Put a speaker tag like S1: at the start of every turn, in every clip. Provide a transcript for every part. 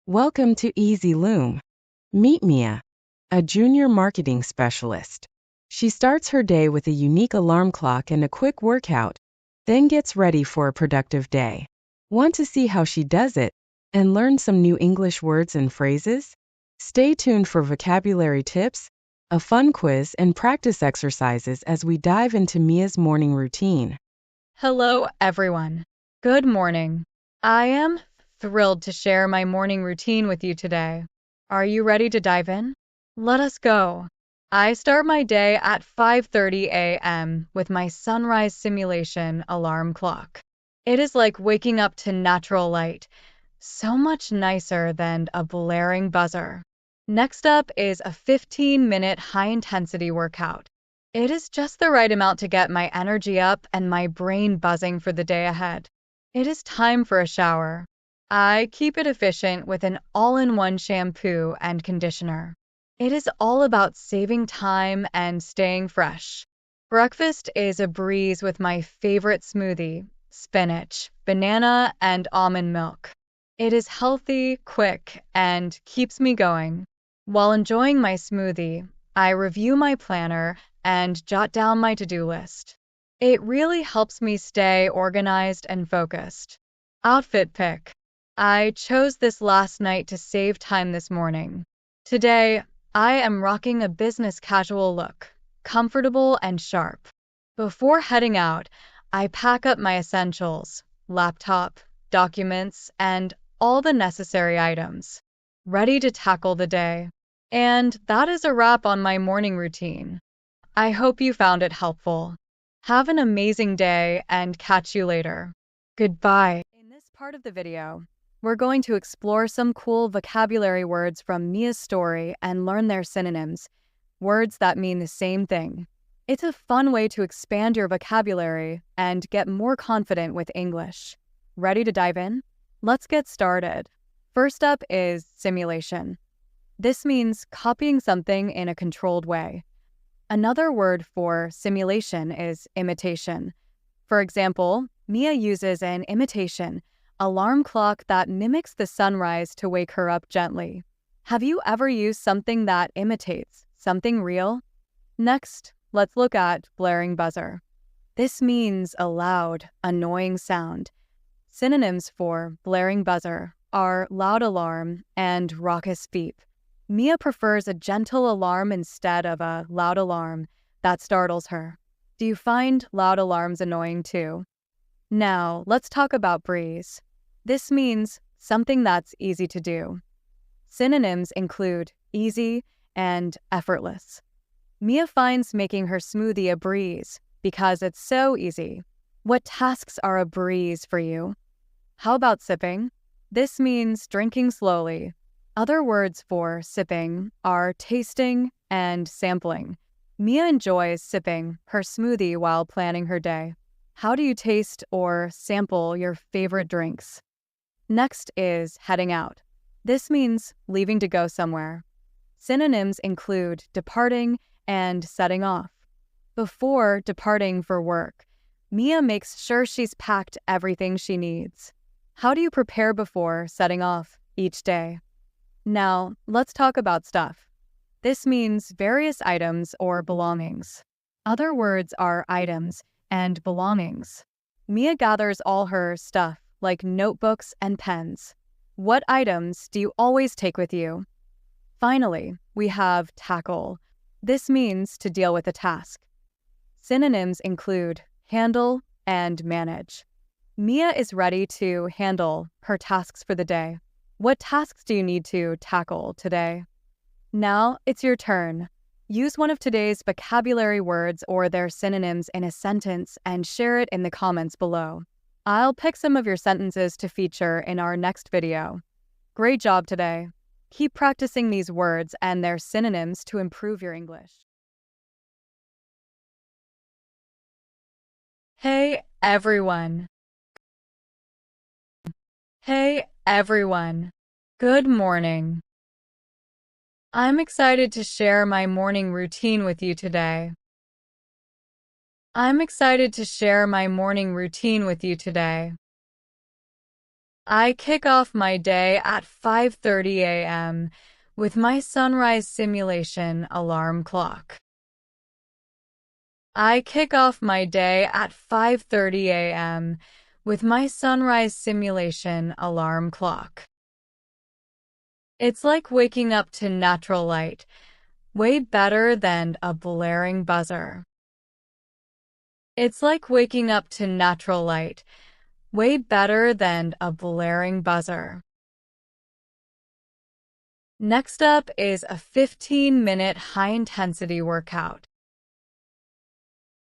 S1: Welcome to Easyloom. Meet Mia, a junior marketing specialist. She starts her day with a unique alarm clock and a quick workout, then gets ready for a productive day. Want to see how she does it and learn some new English words and phrases? Stay tuned for vocabulary tips, a fun quiz, and practice exercises as we dive into Mia's morning routine.
S2: Hello, everyone. Good morning. I am thrilled to share my morning routine with you today. Are you ready to dive in? Let us go. I start my day at 5:30 a.m. with my sunrise simulation alarm clock. It is like waking up to natural light, so much nicer than a blaring buzzer. Next up is a 15-minute high-intensity workout. It is just the right amount to get my energy up and my brain buzzing for the day ahead. It is time for a shower. I keep it efficient with an all-in-one shampoo and conditioner. It is all about saving time and staying fresh. Breakfast is a breeze with my favorite smoothie, spinach, banana, and almond milk. It is healthy, quick, and keeps me going. While enjoying my smoothie, I review my planner and jot down my to-do list. It really helps me stay organized and focused. Outfit pick. I chose this last night to save time this morning. Today, I am rocking a business casual look, comfortable and sharp. Before heading out, I pack up my essentials, laptop, documents, and all the necessary items, ready to tackle the day. And that is a wrap on my morning routine. I hope you found it helpful. Have an amazing day and catch you later. Goodbye. In this part of the video, we're going to explore some cool vocabulary words from Mia's story and learn their synonyms, words that mean the same thing. It's a fun way to expand your vocabulary and get more confident with English. Ready to dive in? Let's get started. First up is simulation. This means copying something in a controlled way. Another word for simulation is imitation. For example, Mia uses an imitation alarm clock that mimics the sunrise to wake her up gently. Have you ever used something that imitates something real? Next, let's look at blaring buzzer. This means a loud, annoying sound. Synonyms for blaring buzzer are loud alarm and raucous beep. Mia prefers a gentle alarm instead of a loud alarm that startles her. Do you find loud alarms annoying too? Now, let's talk about breeze. This means something that's easy to do. Synonyms include easy and effortless. Mia finds making her smoothie a breeze because it's so easy. What tasks are a breeze for you? How about sipping? This means drinking slowly. Other words for sipping are tasting and sampling. Mia enjoys sipping her smoothie while planning her day. How do you taste or sample your favorite drinks? Next is heading out. This means leaving to go somewhere. Synonyms include departing and setting off. Before departing for work, Mia makes sure she's packed everything she needs. How do you prepare before setting off each day? Now, let's talk about stuff. This means various items or belongings. Other words are items and belongings. Mia gathers all her stuff, like notebooks and pens. What items do you always take with you? Finally, we have tackle. This means to deal with a task. Synonyms include handle and manage. Mia is ready to handle her tasks for the day. What tasks do you need to tackle today? Now it's your turn. Use one of today's vocabulary words or their synonyms in a sentence and share it in the comments below. I'll pick some of your sentences to feature in our next video. Great job today. Keep practicing these words and their synonyms to improve your English. Hey, everyone. Hey, everyone. Good morning. I'm excited to share my morning routine with you today. I'm excited to share my morning routine with you today. I kick off my day at 5:30 a.m. with my sunrise simulation alarm clock. I kick off my day at 5:30 a.m. with my sunrise simulation alarm clock. It's like waking up to natural light, way better than a blaring buzzer. It's like waking up to natural light, way better than a blaring buzzer. Next up is a 15-minute high-intensity workout.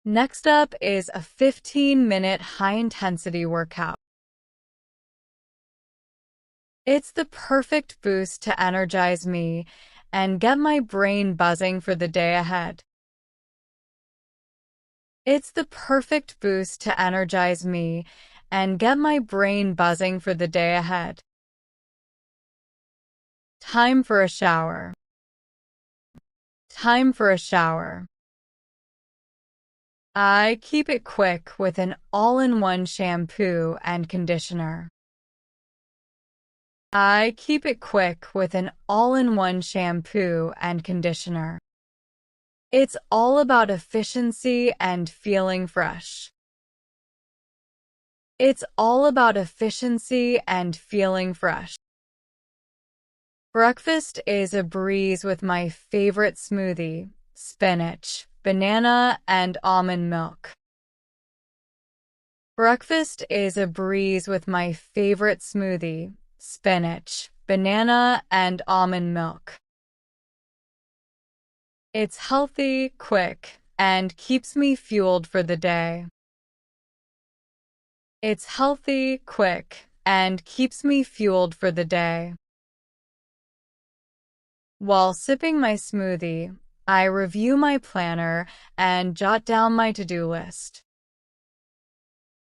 S2: Next up is a 15-minute high-intensity workout. It's the perfect boost to energize me and get my brain buzzing for the day ahead. It's the perfect boost to energize me and get my brain buzzing for the day ahead. Time for a shower. Time for a shower. I keep it quick with an all-in-one shampoo and conditioner. I keep it quick with an all-in-one shampoo and conditioner. It's all about efficiency and feeling fresh. It's all about efficiency and feeling fresh. Breakfast is a breeze with my favorite smoothie, spinach, banana, and almond milk. Breakfast is a breeze with my favorite smoothie, spinach, banana, and almond milk. It's healthy, quick, and keeps me fueled for the day. It's healthy, quick, and keeps me fueled for the day. While sipping my smoothie, I review my planner and jot down my to-do list.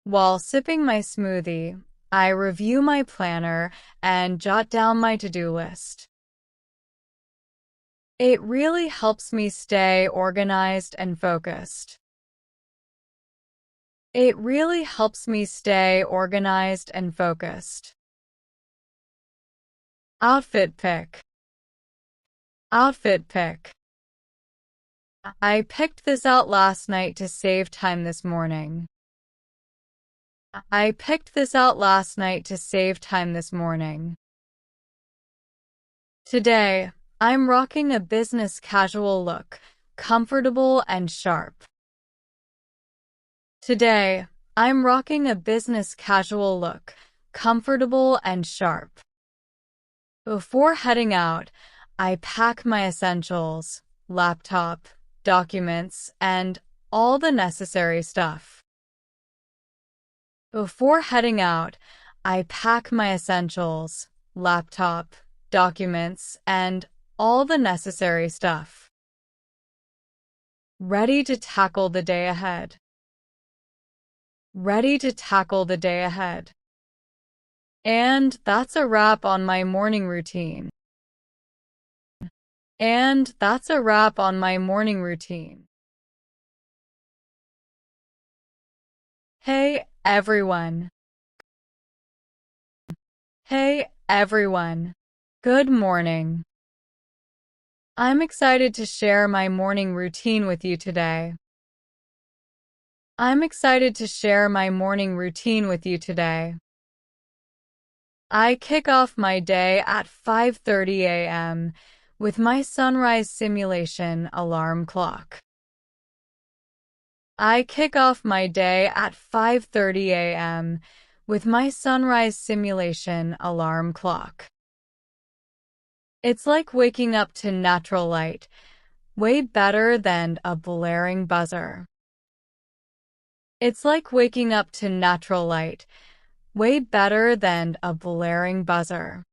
S2: While sipping my smoothie, I review my planner and jot down my to-do list. It really helps me stay organized and focused. It really helps me stay organized and focused. Outfit pick. Outfit pick. I picked this out last night to save time this morning. I picked this out last night to save time this morning. Today, I'm rocking a business casual look, comfortable and sharp. Today, I'm rocking a business casual look, comfortable and sharp. Before heading out, I pack my essentials, laptop, documents, and all the necessary stuff. Before heading out, I pack my essentials, laptop, documents, and all the necessary stuff. Ready to tackle the day ahead. Ready to tackle the day ahead. And that's a wrap on my morning routine. And that's a wrap on my morning routine. Hey, everyone. Hey, everyone. Good morning. I'm excited to share my morning routine with you today. I'm excited to share my morning routine with you today. I kick off my day at 5:30 a.m. with my sunrise simulation alarm clock. I kick off my day at 5:30 a.m. with my sunrise simulation alarm clock. It's like waking up to natural light, way better than a blaring buzzer. It's like waking up to natural light, way better than a blaring buzzer.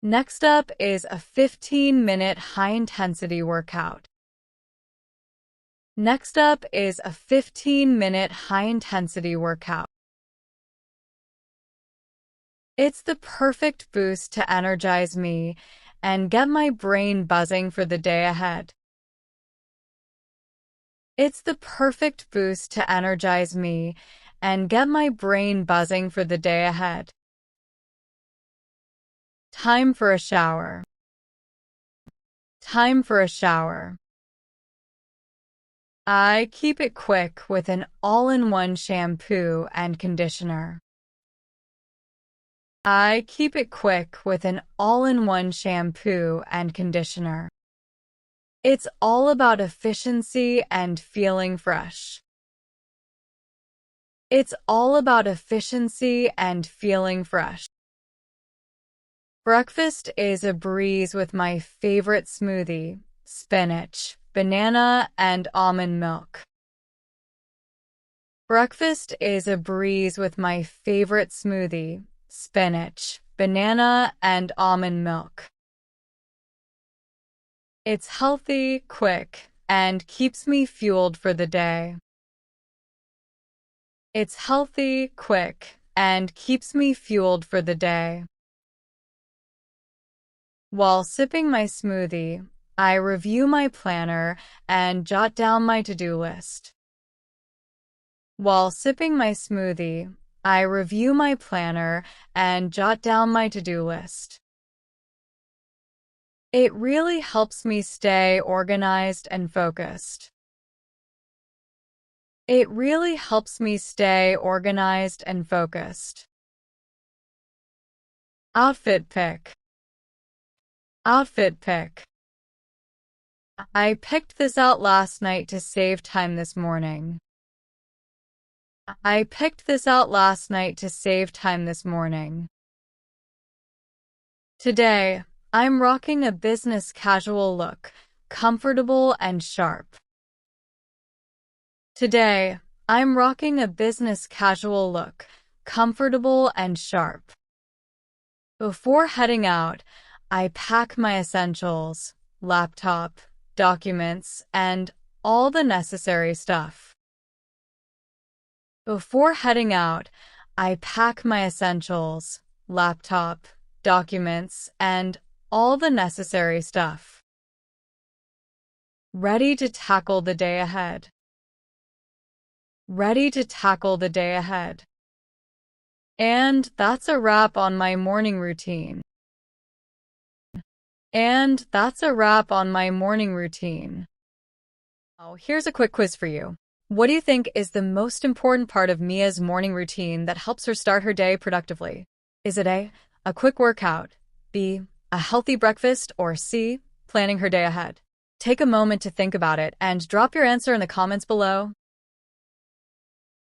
S2: Next up is a 15-minute high-intensity workout. Next up is a 15-minute high-intensity workout. It's the perfect boost to energize me and get my brain buzzing for the day ahead. It's the perfect boost to energize me and get my brain buzzing for the day ahead. Time for a shower. Time for a shower. I keep it quick with an all-in-one shampoo and conditioner. I keep it quick with an all-in-one shampoo and conditioner. It's all about efficiency and feeling fresh. It's all about efficiency and feeling fresh. Breakfast is a breeze with my favorite smoothie, spinach, banana, and almond milk. Breakfast is a breeze with my favorite smoothie, spinach, banana, and almond milk. It's healthy, quick, and keeps me fueled for the day. It's healthy, quick, and keeps me fueled for the day. While sipping my smoothie, I review my planner and jot down my to-do list. While sipping my smoothie, I review my planner and jot down my to-do list. It really helps me stay organized and focused. It really helps me stay organized and focused. Outfit pick. Outfit pick. I picked this out last night to save time this morning. I picked this out last night to save time this morning. Today, I'm rocking a business casual look, comfortable and sharp. Today, I'm rocking a business casual look, comfortable and sharp. Before heading out, I pack my essentials, laptop, documents, and all the necessary stuff. Before heading out, I pack my essentials, laptop, documents, and all the necessary stuff. Ready to tackle the day ahead. Ready to tackle the day ahead. And that's a wrap on my morning routine. And that's a wrap on my morning routine. Oh, here's a quick quiz for you. What do you think is the most important part of Mia's morning routine that helps her start her day productively? Is it A, a quick workout, B, a healthy breakfast, or C, planning her day ahead? Take a moment to think about it and drop your answer in the comments below.